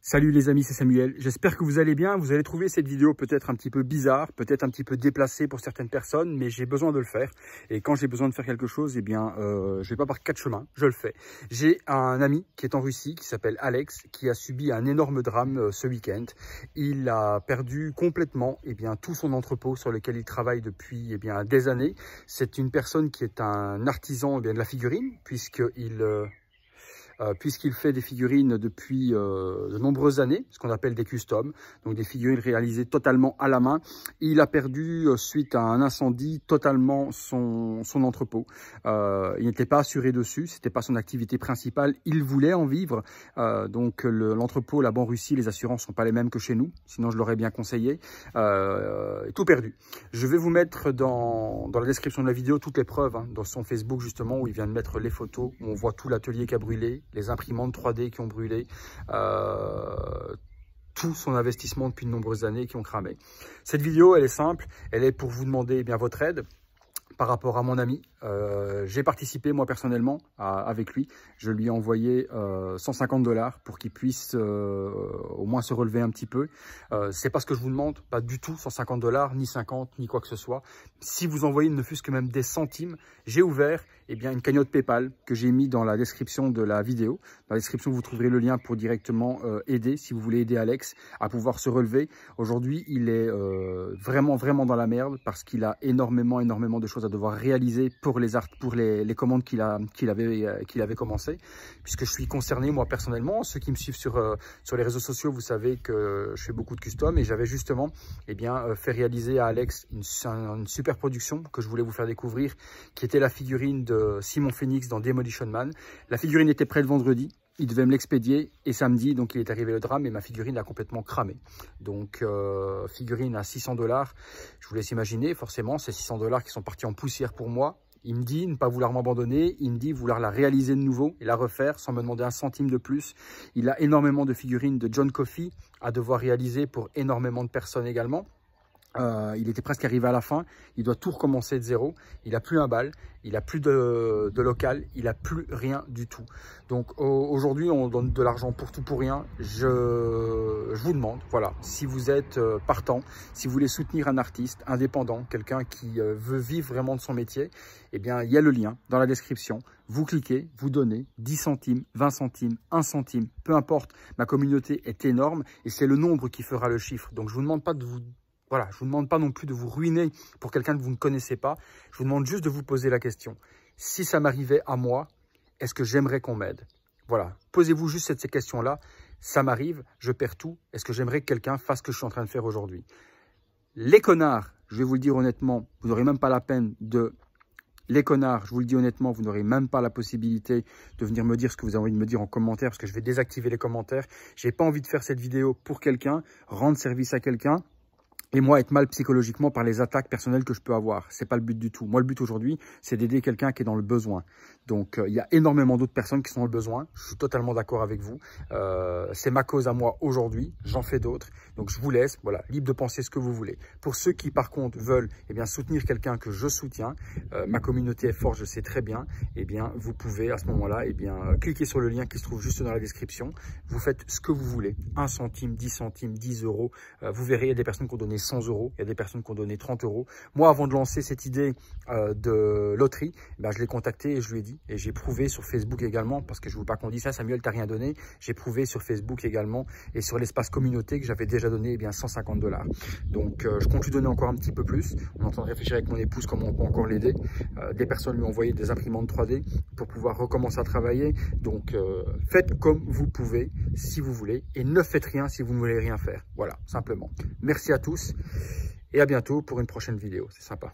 Salut les amis, c'est Samuel. J'espère que vous allez bien. Vous allez trouver cette vidéo peut-être un petit peu bizarre, peut-être un petit peu déplacée pour certaines personnes, mais j'ai besoin de le faire. Et quand j'ai besoin de faire quelque chose, eh bien, je vais pas par quatre chemins, je le fais. J'ai un ami qui est en Russie, qui s'appelle Alex, qui a subi un énorme drame ce week-end. Il a perdu complètement, tout son entrepôt sur lequel il travaille depuis, des années. C'est une personne qui est un artisan, de la figurine, puisqu'il fait des figurines depuis de nombreuses années, ce qu'on appelle des customs, donc des figurines réalisées totalement à la main. Il a perdu, suite à un incendie, totalement son entrepôt. Il n'était pas assuré dessus, c'était pas son activité principale, il voulait en vivre. Donc l'entrepôt là-bas en Russie, les assurances sont pas les mêmes que chez nous, sinon je l'aurais bien conseillé. Tout perdu. Je vais vous mettre dans la description de la vidéo toutes les preuves, dans son Facebook justement, où il vient de mettre les photos, où on voit tout l'atelier qui a brûlé, les imprimantes 3D qui ont brûlé, tout son investissement depuis de nombreuses années qui ont cramé. Cette vidéo, elle est simple, elle est pour vous demander votre aide par rapport à mon ami. J'ai participé moi personnellement avec lui. Je lui ai envoyé 150 $ pour qu'il puisse au moins se relever un petit peu. C'est pas ce que je vous demande, pas du tout 150 $, ni 50, ni quoi que ce soit. Si vous envoyez ne fût-ce que même des centimes, j'ai ouvert une cagnotte PayPal que j'ai mis dans la description de la vidéo. Dans la description, vous trouverez le lien pour directement aider, si vous voulez aider Alex à pouvoir se relever. Aujourd'hui, il est vraiment dans la merde parce qu'il a énormément de choses à devoir réaliser pour les commandes qu'il avait commencé, puisque je suis concerné moi personnellement. Ceux qui me suivent sur les réseaux sociaux, vous savez que je fais beaucoup de custom, et j'avais justement fait réaliser à Alex une super production que je voulais vous faire découvrir, qui était la figurine de Simon Phoenix dans Demolition Man. La figurine était prête vendredi. Il devait me l'expédier et samedi, donc il est arrivé le drame et ma figurine a complètement cramé. Donc figurine à 600 $. Je vous laisse imaginer, forcément, ces 600 $ qui sont partis en poussière pour moi. Il me dit ne pas vouloir m'abandonner, il me dit vouloir la réaliser de nouveau et la refaire sans me demander un centime de plus. Il a énormément de figurines de John Coffey à devoir réaliser pour énormément de personnes également. Il était presque arrivé à la fin, il doit tout recommencer de zéro, il n'a plus un bal, il n'a plus de local, il n'a plus rien du tout. Donc aujourd'hui on donne de l'argent pour tout pour rien. Je vous demande, voilà, si vous êtes partant, si vous voulez soutenir un artiste indépendant, quelqu'un qui veut vivre vraiment de son métier, il y a le lien dans la description. Vous cliquez, vous donnez 10 centimes, 20 centimes, 1 centime, peu importe, ma communauté est énorme et c'est le nombre qui fera le chiffre. Donc je vous demande pas de vous... Voilà, je ne vous demande pas non plus de vous ruiner pour quelqu'un que vous ne connaissez pas. Je vous demande juste de vous poser la question. Si ça m'arrivait à moi, est-ce que j'aimerais qu'on m'aide? Voilà, posez-vous juste ces questions-là. Ça m'arrive, je perds tout. Est-ce que j'aimerais que quelqu'un fasse ce que je suis en train de faire aujourd'hui? Les connards, je vais vous le dire honnêtement, vous n'aurez même pas la peine de... Les connards, je vous le dis honnêtement, vous n'aurez même pas la possibilité de venir me dire ce que vous avez envie de me dire en commentaire, parce que je vais désactiver les commentaires. Je n'ai pas envie de faire cette vidéo pour quelqu'un, rendre service à quelqu'un. Et moi, être mal psychologiquement par les attaques personnelles que je peux avoir. C'est pas le but du tout. Moi, le but aujourd'hui, c'est d'aider quelqu'un qui est dans le besoin. Donc, il y a énormément d'autres personnes qui sont dans le besoin. Je suis totalement d'accord avec vous. C'est ma cause à moi aujourd'hui. J'en fais d'autres. Donc, je vous laisse, voilà, libre de penser ce que vous voulez. Pour ceux qui, par contre, veulent soutenir quelqu'un que je soutiens, ma communauté est forte, je sais très bien, vous pouvez à ce moment-là, cliquer sur le lien qui se trouve juste dans la description. Vous faites ce que vous voulez. 1 centime, 10 centimes, 10 €. Vous verrez, il y a des personnes qui ont donné 100 €, il y a des personnes qui ont donné 30 €. Moi, avant de lancer cette idée de loterie, je l'ai contacté et je lui ai dit, et j'ai prouvé sur Facebook également, parce que je ne veux pas qu'on dise ça, Samuel, t'as rien donné. J'ai prouvé sur Facebook également et sur l'espace communauté que j'avais déjà donné 150 $. Donc, je compte lui donner encore un petit peu plus. On est en train de réfléchir avec mon épouse comment on peut encore l'aider. Des personnes lui ont envoyé des imprimantes 3D pour pouvoir recommencer à travailler. Donc, faites comme vous pouvez, si vous voulez, et ne faites rien si vous ne voulez rien faire. Voilà, simplement. Merci à tous. Et à bientôt pour une prochaine vidéo, c'est sympa.